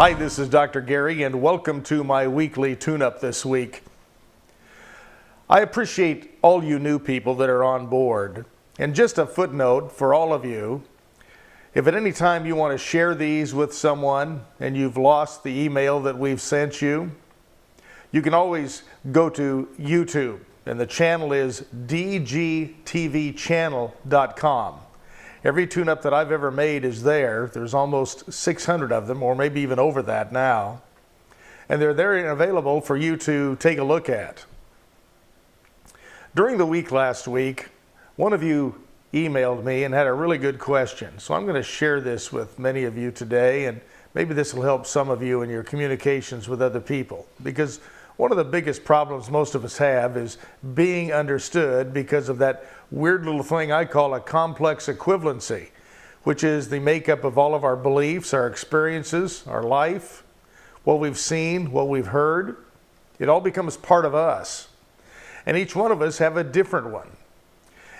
Hi, this is Dr. Gary, and welcome to my weekly tune-up this week. I appreciate all you new people that are on board. And just a footnote for all of you, if at any time you want to share these with someone and you've lost the email that we've sent you, you can always go to YouTube, and the channel is dgtvchannel.com. Every tune-up that I've ever made is there. There's almost 600 of them, or maybe even over that now. And they're there and available for you to take a look at. During the week last week, one of you emailed me and had a really good question. So I'm going to share this with many of you today, and maybe this will help some of you in your communications with other people. Because one of the biggest problems most of us have is being understood because of that weird little thing I call a complex equivalency, which is the makeup of all of our beliefs, our experiences, our life, what we've seen, what we've heard. It all becomes part of us. And each one of us have a different one.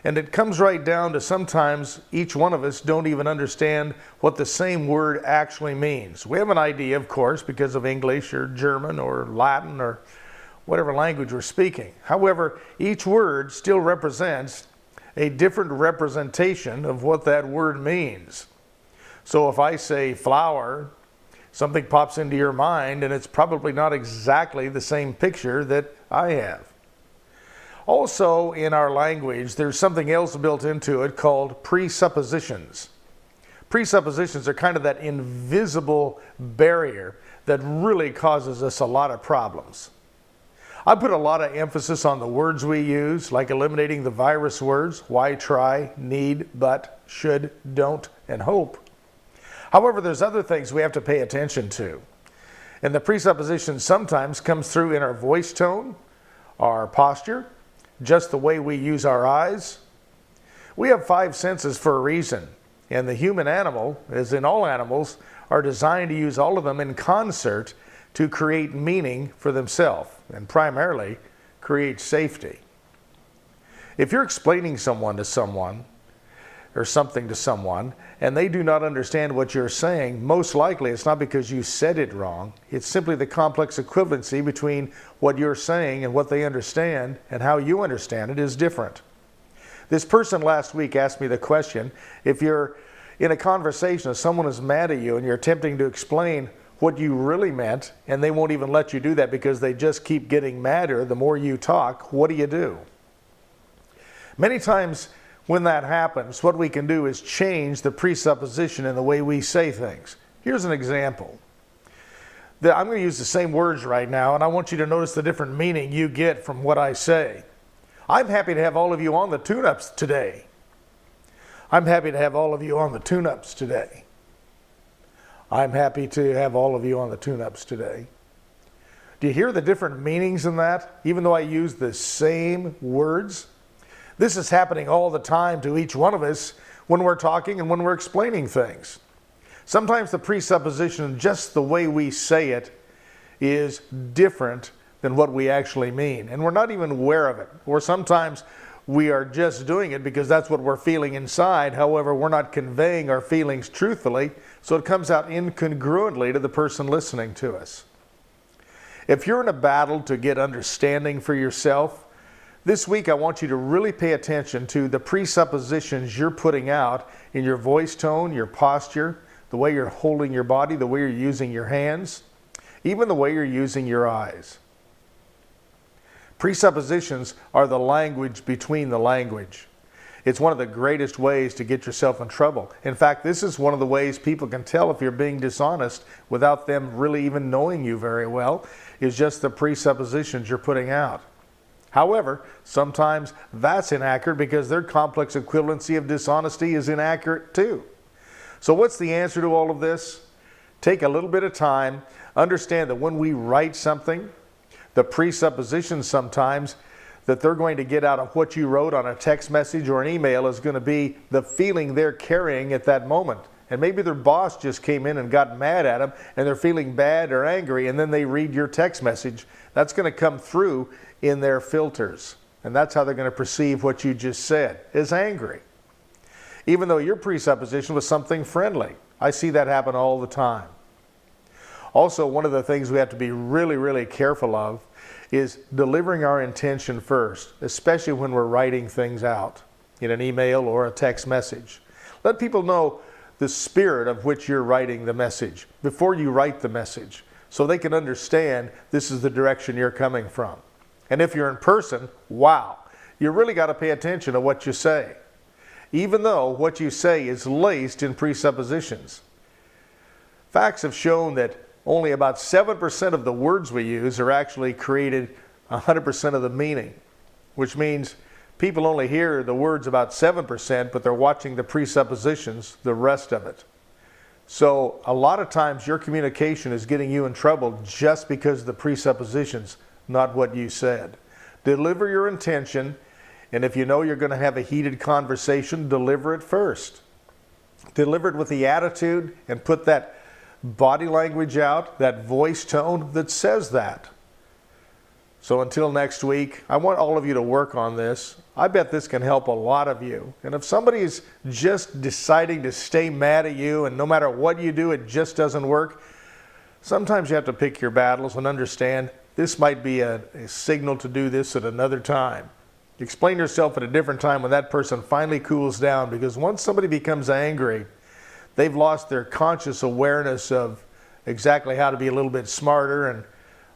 And it comes right down to sometimes each one of us don't even understand what the same word actually means. We have an idea, of course, because of English or German or Latin or whatever language we're speaking. However, each word still represents a different representation of what that word means. So if I say flower, something pops into your mind, and it's probably not exactly the same picture that I have. Also, in our language, there's something else built into it called presuppositions. Presuppositions are kind of that invisible barrier that really causes us a lot of problems. I put a lot of emphasis on the words we use, like eliminating the virus words, why, try, need, but, should, don't, and hope. However, there's other things we have to pay attention to. And the presupposition sometimes comes through in our voice tone, our posture, just the way we use our eyes. We have 5 senses for a reason, and the human animal, as in all animals, are designed to use all of them in concert to create meaning for themselves, and primarily create safety. If you're explaining someone to someone, or something to someone, and they do not understand what you're saying, most likely it's not because you said it wrong. It's simply the complex equivalency between what you're saying and what they understand, and how you understand it is different. This person last week asked me the question, if you're in a conversation and someone is mad at you and you're attempting to explain what you really meant, and they won't even let you do that because they just keep getting madder the more you talk, what do? Many times when that happens, what we can do is change the presupposition in the way we say things. Here's an example. I'm going to use the same words right now, and I want you to notice the different meaning you get from what I say. I'm happy to have all of you on the tune-ups today. I'm happy to have all of you on the tune-ups today. I'm happy to have all of you on the tune-ups today. Do you hear the different meanings in that, even though I use the same words? This is happening all the time to each one of us when we're talking and when we're explaining things. Sometimes the presupposition, just the way we say it, is different than what we actually mean, and we're not even aware of it. Or sometimes we are just doing it because that's what we're feeling inside. However, we're not conveying our feelings truthfully, so it comes out incongruently to the person listening to us. If you're in a battle to get understanding for yourself, this week I want you to really pay attention to the presuppositions you're putting out in your voice tone, your posture, the way you're holding your body, the way you're using your hands, even the way you're using your eyes. Presuppositions are the language between the language. It's one of the greatest ways to get yourself in trouble. In fact, this is one of the ways people can tell if you're being dishonest without them really even knowing you very well, is just the presuppositions you're putting out. However, sometimes that's inaccurate because their complex equivalency of dishonesty is inaccurate too. So what's the answer to all of this? Take a little bit of time, understand that when we write something, the presupposition sometimes that they're going to get out of what you wrote on a text message or an email is going to be the feeling they're carrying at that moment. And maybe their boss just came in and got mad at them and they're feeling bad or angry, and then they read your text message. That's going to come through in their filters. And that's how they're going to perceive what you just said, as angry. Even though your presupposition was something friendly. I see that happen all the time. Also, one of the things we have to be really, really careful of is delivering our intention first, especially when we're writing things out in an email or a text message. Let people know the spirit of which you're writing the message before you write the message, so they can understand this is the direction you're coming from. And if you're in person, wow, you really got to pay attention to what you say, even though what you say is laced in presuppositions. Facts have shown that only about 7% of the words we use are actually created 100% of the meaning, which means people only hear the words about 7%, but they're watching the presuppositions, the rest of it. So a lot of times your communication is getting you in trouble just because of the presuppositions, not what you said. Deliver your intention, and if you know you're going to have a heated conversation, deliver it first. Deliver it with the attitude and put that body language out, that voice tone that says that. So until next week, I want all of you to work on this. I bet this can help a lot of you. And if somebody's just deciding to stay mad at you and no matter what you do, it just doesn't work, sometimes you have to pick your battles and understand this might be a signal to do this at another time. Explain yourself at a different time when that person finally cools down, because once somebody becomes angry, they've lost their conscious awareness of exactly how to be a little bit smarter and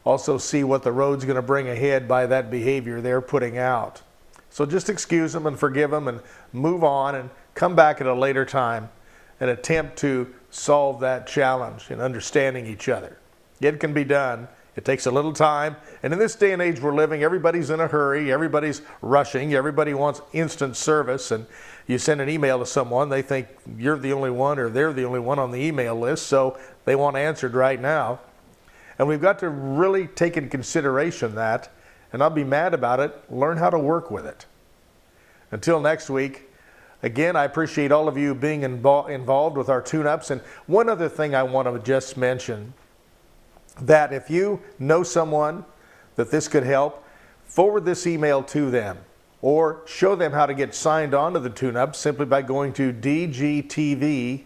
also see what the road's going to bring ahead by that behavior they're putting out. So just excuse them and forgive them and move on and come back at a later time and attempt to solve that challenge in understanding each other. It can be done. It takes a little time. And in this day and age we're living, everybody's in a hurry, everybody's rushing, everybody wants instant service, and you send an email to someone, they think you're the only one or they're the only one on the email list, so they want answered right now. And we've got to really take into consideration that and not be mad about it. Learn how to work with it. Until next week, again, I appreciate all of you being involved with our tune-ups. And one other thing I want to just mention, that if you know someone that this could help, forward this email to them or show them how to get signed on to the tune-up simply by going to DGTV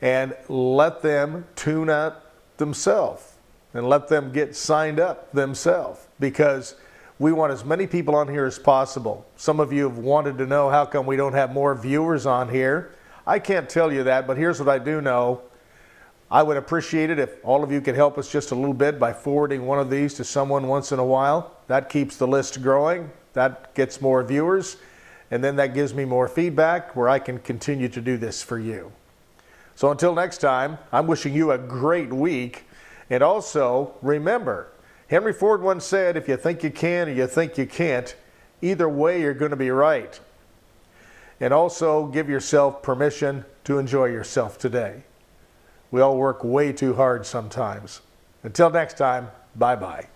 and let them tune up themselves and let them get signed up themselves, because we want as many people on here as possible. Some of you have wanted to know how come we don't have more viewers on here. I can't tell you that, but here's what I do know. I would appreciate it if all of you could help us just a little bit by forwarding one of these to someone once in a while. That keeps the list growing. That gets more viewers. And then that gives me more feedback where I can continue to do this for you. So until next time, I'm wishing you a great week. And also, remember, Henry Ford once said, if you think you can or you think you can't, either way you're going to be right. And also give yourself permission to enjoy yourself today. We all work way too hard sometimes. Until next time, bye-bye.